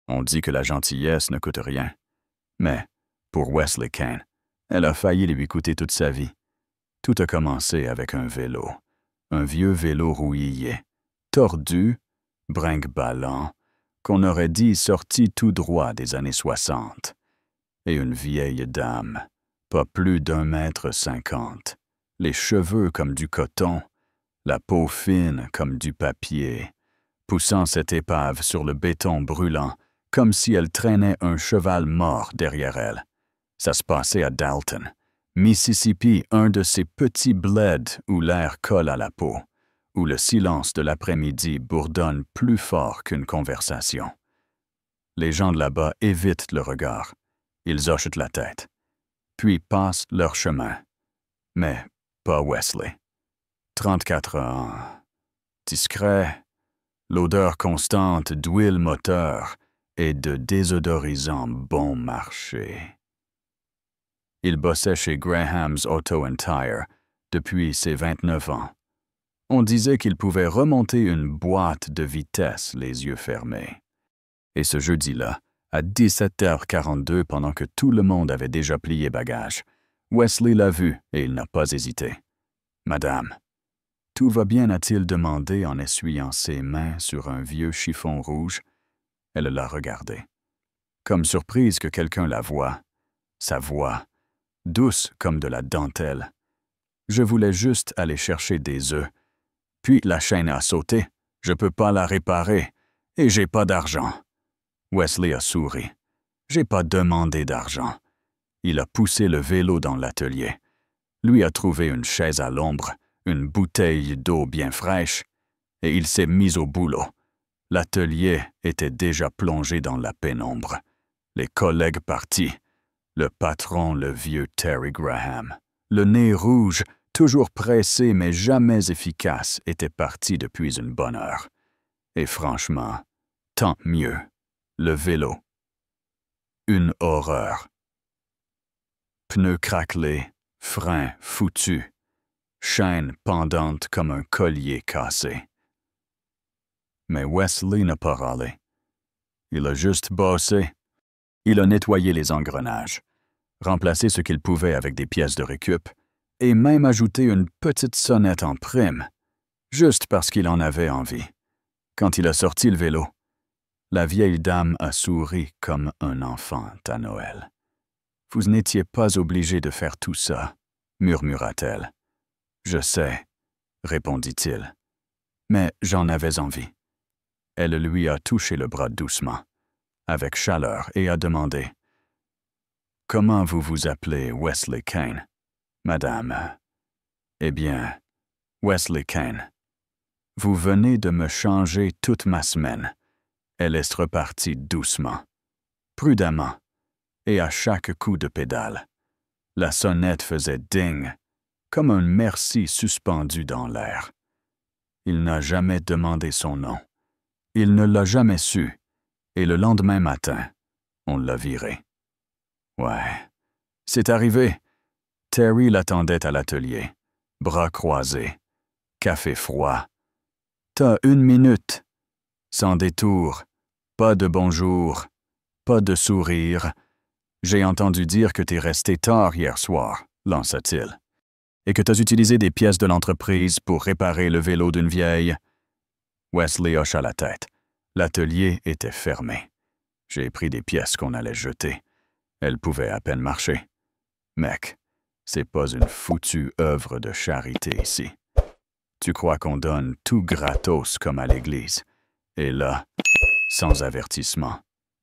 On dit que la gentillesse ne coûte rien. Mais, pour Wesley Kane, elle a failli lui coûter toute sa vie. Tout a commencé avec un vélo. Un vieux vélo rouillé, tordu, brinque-ballant, qu'on aurait dit sorti tout droit des années 60. Et une vieille dame, pas plus d'1,50 m, les cheveux comme du coton, la peau fine comme du papier, poussant cette épave sur le béton brûlant comme si elle traînait un cheval mort derrière elle. Ça se passait à Dalton, Mississippi, un de ces petits bleds où l'air colle à la peau, où le silence de l'après-midi bourdonne plus fort qu'une conversation. Les gens de là-bas évitent le regard. Ils hochent la tête, puis passent leur chemin. Mais pas Wesley. 34 ans, discret, l'odeur constante d'huile moteur et de désodorisant bon marché. Il bossait chez Graham's Auto and Tire depuis ses 29 ans. On disait qu'il pouvait remonter une boîte de vitesse les yeux fermés. Et ce jeudi-là, à 17h42, pendant que tout le monde avait déjà plié bagage, Wesley l'a vu et il n'a pas hésité. « Madame, tout va bien ?» a-t-il demandé en essuyant ses mains sur un vieux chiffon rouge. Elle l'a regardé. Comme surprise que quelqu'un la voie. Sa voix, douce comme de la dentelle. « Je voulais juste aller chercher des œufs. Puis la chaîne a sauté. Je peux pas la réparer. Et j'ai pas d'argent. » Wesley a souri. « J'ai pas demandé d'argent. » Il a poussé le vélo dans l'atelier. Lui a trouvé une chaise à l'ombre, une bouteille d'eau bien fraîche, et il s'est mis au boulot. L'atelier était déjà plongé dans la pénombre. Les collègues partis. Le patron, le vieux Terry Graham. Le nez rouge, toujours pressé mais jamais efficace, était parti depuis une bonne heure. Et franchement, tant mieux. Le vélo. Une horreur. Pneus craquelés, freins foutus, chaîne pendante comme un collier cassé. Mais Wesley n'a pas râlé. Il a juste bossé. Il a nettoyé les engrenages, remplacé ce qu'il pouvait avec des pièces de récup, et même ajouté une petite sonnette en prime, juste parce qu'il en avait envie. Quand il a sorti le vélo, la vieille dame a souri comme un enfant à Noël. « Vous n'étiez pas obligé de faire tout ça, » murmura-t-elle. « Je sais, » répondit-il, « mais j'en avais envie. » Elle lui a touché le bras doucement, avec chaleur, et a demandé « Comment vous vous appelez, Wesley Kane, madame? » « Eh bien, Wesley Kane, vous venez de me changer toute ma semaine. » Elle est repartie doucement, prudemment, et à chaque coup de pédale. La sonnette faisait ding, comme un merci suspendu dans l'air. Il n'a jamais demandé son nom. Il ne l'a jamais su, et le lendemain matin, on l'a viré. Ouais, c'est arrivé. Terry l'attendait à l'atelier, bras croisés, café froid. « T'as 1 minute. » Sans détour, pas de bonjour, pas de sourire. « J'ai entendu dire que t'es resté tard hier soir, » lança-t-il, « et que t'as utilisé des pièces de l'entreprise pour réparer le vélo d'une vieille. » Wesley hocha la tête. L'atelier était fermé. J'ai pris des pièces qu'on allait jeter. Elles pouvaient à peine marcher. Mec, c'est pas une foutue œuvre de charité ici. Tu crois qu'on donne tout gratos comme à l'église. Et là, sans avertissement,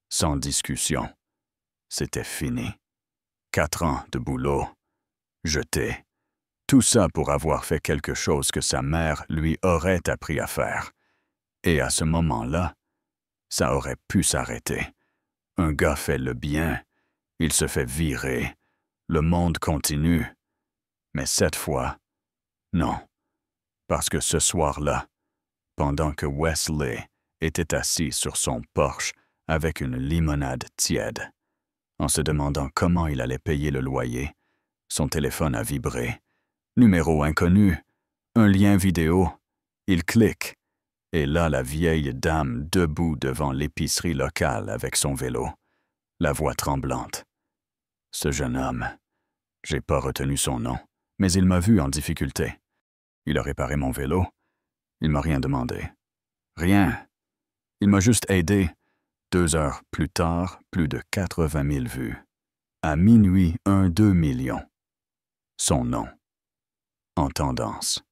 sans discussion, c'était fini. 4 ans de boulot, jeté. Tout ça pour avoir fait quelque chose que sa mère lui aurait appris à faire. Et à ce moment-là, ça aurait pu s'arrêter. Un gars fait le bien, il se fait virer, le monde continue. Mais cette fois, non. Parce que ce soir-là, pendant que Wesley était assis sur son porche avec une limonade tiède, en se demandant comment il allait payer le loyer, son téléphone a vibré. Numéro inconnu, un lien vidéo, il clique, Et là, la vieille dame debout devant l'épicerie locale avec son vélo, la voix tremblante. Ce jeune homme, j'ai pas retenu son nom, mais il m'a vu en difficulté. Il a réparé mon vélo. Il m'a rien demandé. Rien. Il m'a juste aidé. 2 heures plus tard, plus de 80 000 vues. À minuit, 2 millions. Son nom. En tendance.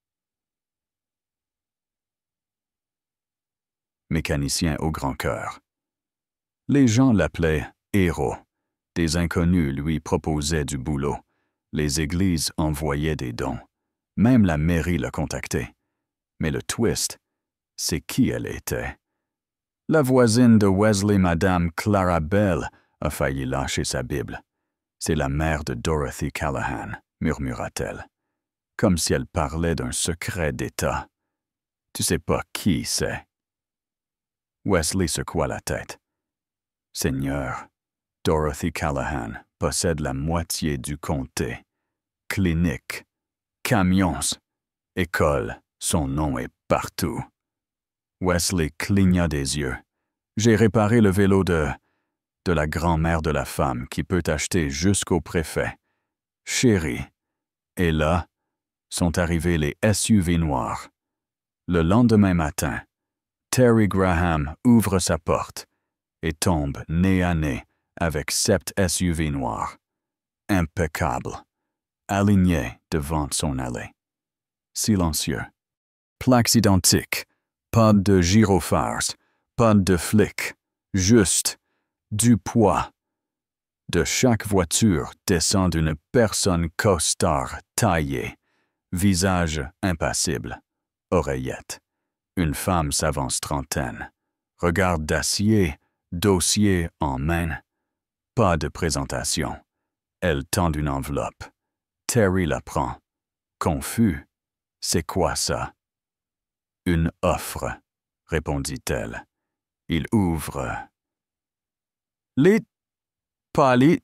Mécanicien au grand cœur. Les gens l'appelaient héros. Des inconnus lui proposaient du boulot. Les églises envoyaient des dons. Même la mairie l'a contacté. Mais le twist, c'est qui elle était. La voisine de Wesley, Madame Clara Bell, a failli lâcher sa Bible. C'est la mère de Dorothy Callahan, murmura-t-elle, comme si elle parlait d'un secret d'État. Tu sais pas qui c'est. Wesley secoua la tête. Seigneur, Dorothy Callahan possède la moitié du comté. Clinique, camions, école, son nom est partout. Wesley cligna des yeux. J'ai réparé le vélo de la grand-mère de la femme qui peut acheter jusqu'au préfet. Chérie. Et là, sont arrivés les SUV noirs. Le lendemain matin, Terry Graham ouvre sa porte et tombe nez à nez avec 7 SUV noirs. Impeccable. Alignés devant son allée. Silencieux. Plaques identiques. Pas de gyrophares. Pas de flics. Juste du poids. De chaque voiture descend une personne costard taillée. Visage impassible. Oreillette. Une femme s'avance trentaine. Regard d'acier, dossier en main. Pas de présentation. Elle tend une enveloppe. Terry la prend. Confus. C'est quoi ça? Une offre, répondit-elle. Il ouvre. Lit, pas lit.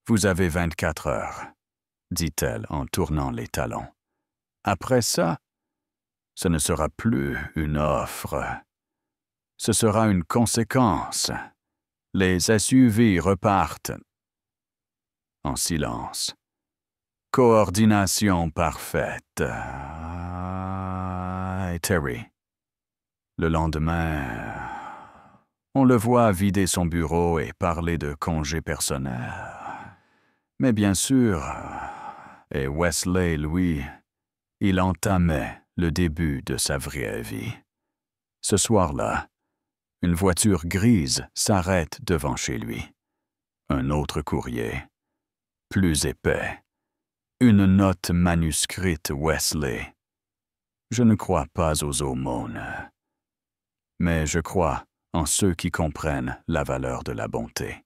Vous avez 24 heures, dit-elle en tournant les talons. Après ça, ce ne sera plus une offre. Ce sera une conséquence. Les SUV repartent. En silence. Coordination parfaite. Et Terry. Le lendemain, on le voit vider son bureau et parler de congé personnel. Mais bien sûr, et Wesley, lui, il entamait le début de sa vraie vie. Ce soir-là, une voiture grise s'arrête devant chez lui. Un autre courrier, plus épais. Une note manuscrite Wesley. Je ne crois pas aux aumônes, mais je crois en ceux qui comprennent la valeur de la bonté.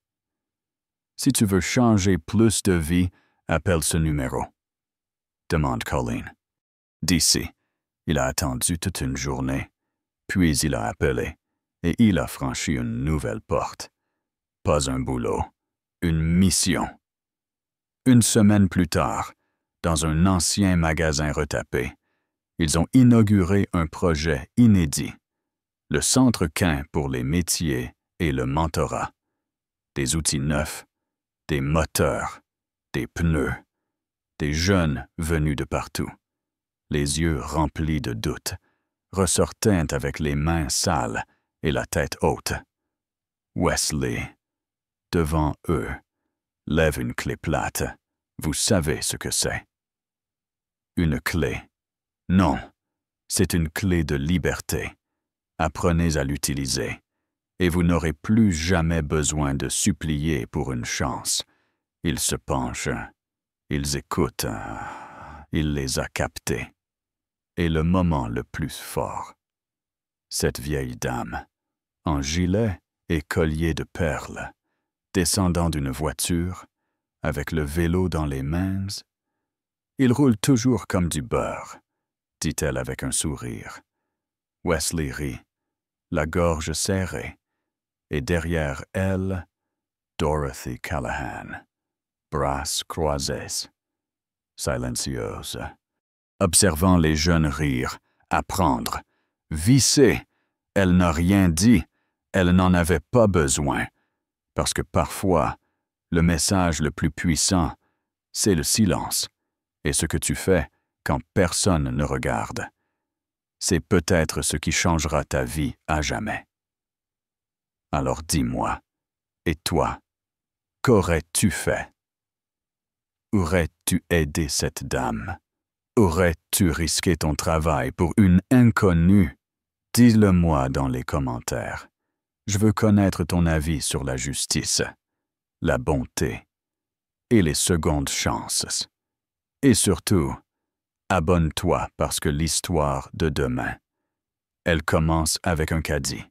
Si tu veux changer plus de vie, appelle ce numéro. Demande Colleen. D'ici, il a attendu toute une journée, puis il a appelé, et il a franchi une nouvelle porte. Pas un boulot, une mission. Une semaine plus tard, dans un ancien magasin retapé, ils ont inauguré un projet inédit, le Centre Quin pour les métiers et le mentorat. Des outils neufs, des moteurs, des pneus, des jeunes venus de partout, les yeux remplis de doutes, ressortant avec les mains sales et la tête haute. Wesley, devant eux, lève une clé plate. Vous savez ce que c'est. Une clé. Non, c'est une clé de liberté. Apprenez à l'utiliser, et vous n'aurez plus jamais besoin de supplier pour une chance. Ils se penchent, ils écoutent, il les a captés. Et le moment le plus fort. Cette vieille dame, en gilet et collier de perles, descendant d'une voiture, avec le vélo dans les mains. Il roule toujours comme du beurre, dit-elle avec un sourire. Wesley rit, la gorge serrée, et derrière elle, Dorothy Callahan, bras croisés, silencieuse, observant les jeunes rire, apprendre, visser, Elle n'a rien dit, elle n'en avait pas besoin, parce que parfois, le message le plus puissant, c'est le silence, et ce que tu fais quand personne ne regarde. C'est peut-être ce qui changera ta vie à jamais. Alors dis-moi, et toi, qu'aurais-tu fait? Aurais-tu aidé cette dame? Aurais-tu risqué ton travail pour une inconnue? Dis-le-moi dans les commentaires. Je veux connaître ton avis sur la justice, la bonté et les secondes chances. Et surtout, abonne-toi parce que l'histoire de demain, elle commence avec un caddie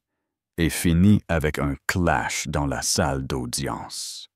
et finit avec un clash dans la salle d'audience.